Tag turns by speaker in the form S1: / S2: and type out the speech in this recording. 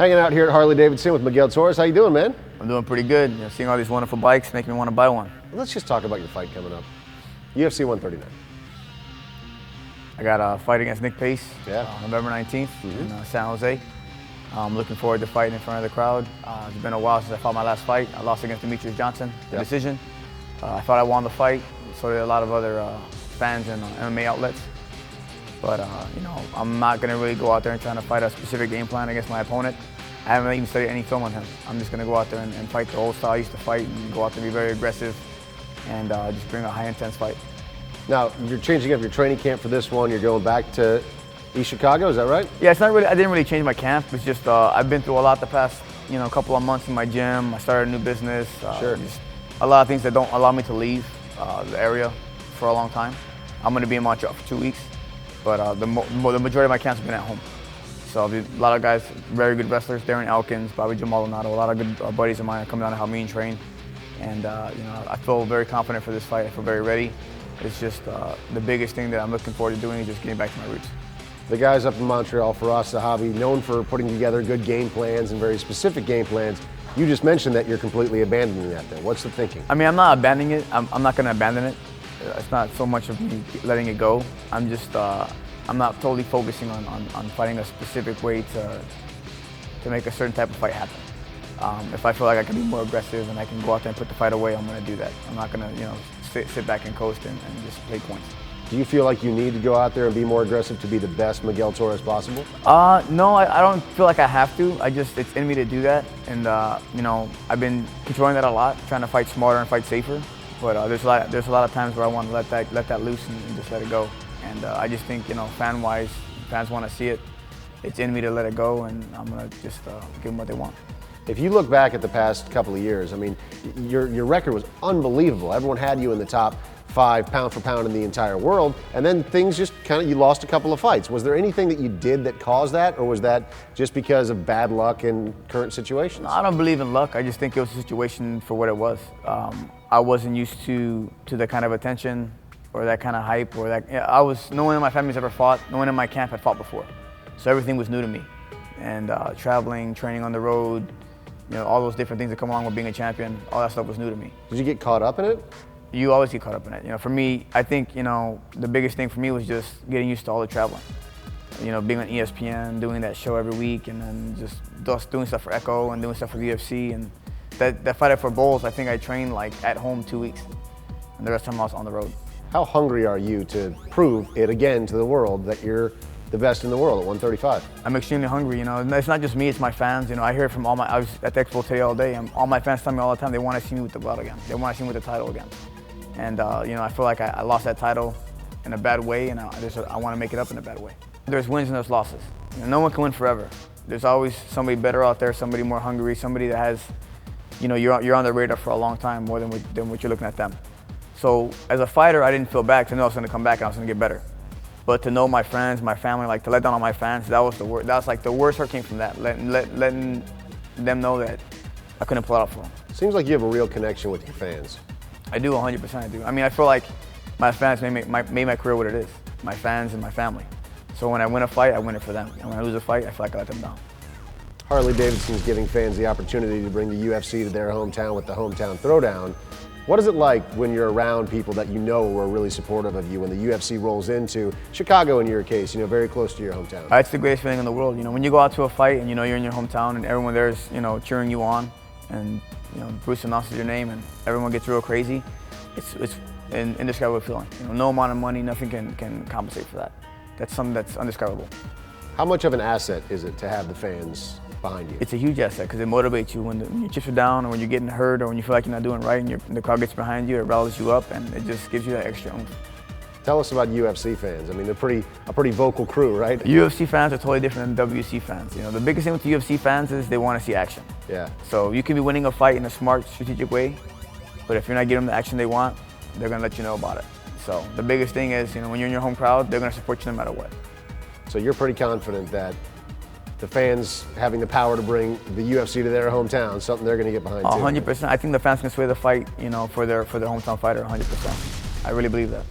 S1: Hanging out here at Harley Davidson with Miguel Torres. How you doing, man?
S2: I'm doing pretty good. Seeing all these wonderful bikes make me want to buy one.
S1: Let's just talk about your fight coming up. UFC 139.
S2: I got a fight against Nick Pace, November 19th in San Jose. I'm looking forward to fighting in front of the crowd. It's been a while since I fought my last fight. I lost against Demetrius Johnson, the decision. I thought I won the fight. So did a lot of other fans and MMA outlets. But I'm not going to really go out there and try to fight a specific game plan against my opponent. I haven't even studied any film on him. I'm just going to go out there and fight the old style I used to fight and go out there and be very aggressive and just bring a high intense fight.
S1: Now, you're changing up your training camp for this one. You're going back to East Chicago, is that right?
S2: Yeah, it's not really, I didn't really change my camp. It's just I've been through a lot the past couple of months in my gym. I started a new business. Just a lot of things that don't allow me to leave the area for a long time. I'm going to be in Montreal for 2 weeks, but the majority of my camp's been at home. So a lot of guys, very good wrestlers, Darren Elkins, Bobby Joe Maldonado, a lot of good buddies of mine are coming down to help me and train. And I feel very confident for this fight. I feel very ready. It's just the biggest thing that I'm looking forward to doing is just getting back to my roots.
S1: The guys up in Montreal, for us, the hobby, known for putting together good game plans and very specific game plans. You just mentioned that you're completely abandoning that then. What's the thinking?
S2: I mean, I'm not abandoning it. I'm not going to abandon it. It's not so much of me letting it go. I'm just, I'm not totally focusing on fighting a specific way to make a certain type of fight happen. If I feel like I can be more aggressive and I can go out there and put the fight away, I'm going to do that. I'm not going to, sit back and coast and just play points.
S1: Do you feel like you need to go out there and be more aggressive to be the best Miguel Torres possible?
S2: No, I don't feel like I have to. It's in me to do that. And, I've been controlling that a lot, trying to fight smarter and fight safer. But there's a lot of times where I want to let that loose and just let it go. And I just think, fan-wise, fans want to see it. It's in me to let it go, and I'm going to just give them what they want.
S1: If you look back at the past couple of years, I mean, your record was unbelievable. Everyone had you in the top 5 pound for pound in the entire world, and then things just you lost a couple of fights. Was there anything that you did that caused that, or was that just because of bad luck in current situations?
S2: I don't believe in luck. I just think it was a situation for what it was. I wasn't used to the kind of attention or that kind of hype or that. No one in my family's ever fought. No one in my camp had fought before, so everything was new to me. And traveling, training on the road, all those different things that come along with being a champion, all that stuff was new to me.
S1: Did you get caught up in it?
S2: You always get caught up in it. For me, I think, the biggest thing for me was just getting used to all the traveling. Being on ESPN, doing that show every week, and then just doing stuff for Echo and doing stuff for the UFC. And that fight for Bowls, I think I trained like at home 2 weeks. And the rest of the time I was on the road.
S1: How hungry are you to prove it again to the world that you're the best in the world at 135?
S2: I'm extremely hungry, It's not just me, it's my fans. I hear it from I was at the Expo today all day, and all my fans tell me all the time they want to see me with the belt again. They want to see me with the title again. And I feel like I lost that title in a bad way, and I want to make it up in a bad way. There's wins and there's losses. No one can win forever. There's always somebody better out there, somebody more hungry, somebody that has, you're on the radar for a long time more than what you're looking at them. So as a fighter, I didn't feel bad to know I was going to come back and I was going to get better. But to know my friends, my family, to let down on my fans, that was the worst. That was like the worst hurt came from that, letting them know that I couldn't pull it out for them.
S1: Seems like you have a real connection with your fans.
S2: I do, 100% I do. I mean, I feel like my fans made my career what it is, my fans and my family. So when I win a fight, I win it for them. And when I lose a fight, I feel like I let them down.
S1: Harley Davidson's giving fans the opportunity to bring the UFC to their hometown with the Hometown Throwdown. What is it like when you're around people that are really supportive of you when the UFC rolls into Chicago in your case, very close to your hometown?
S2: It's the greatest feeling in the world. When you go out to a fight and you're in your hometown and everyone there is, cheering you on, and Bruce announces your name and everyone gets real crazy, it's an indescribable feeling. No amount of money, nothing can compensate for that. That's something that's indescribable.
S1: How much of an asset is it to have the fans behind you?
S2: It's a huge asset because it motivates you when your chips are down, or when you're getting hurt, or when you feel like you're not doing right, and the crowd gets behind you. It rallies you up, and it just gives you that extra oomph.
S1: Tell us about UFC fans. I mean, they're a pretty vocal crew, right?
S2: UFC fans are totally different than WC fans. The biggest thing with the UFC fans is they want to see action.
S1: Yeah.
S2: So you can be winning a fight in a smart, strategic way, but if you're not giving them the action they want, they're going to let you know about it. So the biggest thing is, when you're in your home crowd, they're going to support you no matter what.
S1: So you're pretty confident that the fans having the power to bring the UFC to their hometown, something they're going to get behind too.
S2: 100%. I think the fans can sway the fight, for their hometown fighter 100%. I really believe that.